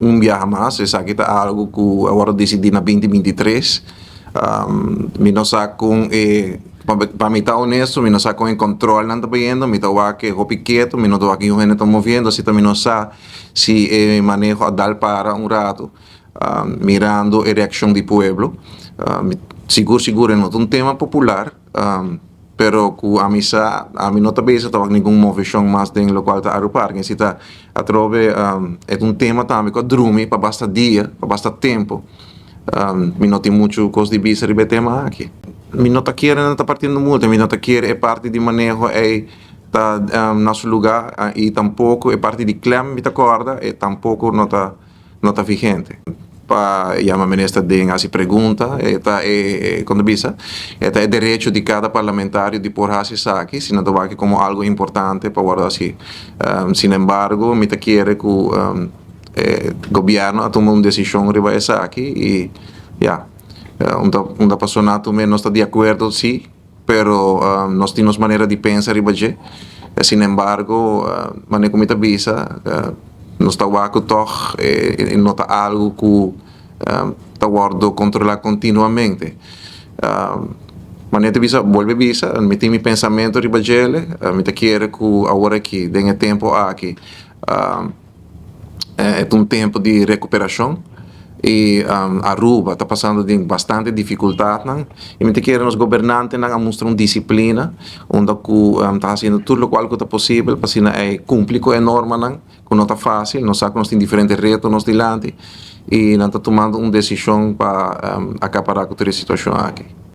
um viaje mais, essa aqui tá algo que agora decidi na 2023. Me não sabe com para mim tá honesto, me não sabe com o controle não tá vendo, me tá que hopi quieto, me não tá aqui o gente tá movendo, assim também não sabe se manejo a dar para um rato, mirando a reação do pueblo. Seguro não é um tema popular, pero ku amisa ami nota base tawag ni kung movision mas ding local ta arupar que sita atrove é um tema também que drumi para basta dia para basta tempo mi noti muito cos di bisa ribe tema aqui mi nota quiere não tá partindo muito mi nota quiere é parte de manejo é tá nosso lugar e tampouco é parte de clam mi ta corda e tampouco nota vigente para a ministra de assim pergunta quando bisa é direito de cada parlamentário de pôr isso aqui se não aqui como algo importante para guardar assim sin embargo me quer que o governo a tomar uma decisão riba essa aqui e uma pessoa também não está de acordo sim pero nós temos maneira de pensar riba sin embargo maneira como bisa nós está waco toch nota algo que está guardo controlar continuamente maneira bisa vuelve bisa me tem meu pensamento riba gele me te quer que agora aqui tenha tempo aqui é um tempo de recuperação e Aruba está passando de bastante dificuldade e me te quer os governantes não mostram disciplina onde está fazendo tudo o qual que é possível para se cumprir com a norma que não está fácil nós sabemos que nós temos diferentes retos nos dilante e não está tomando uma decisão para acabar com a situação aqui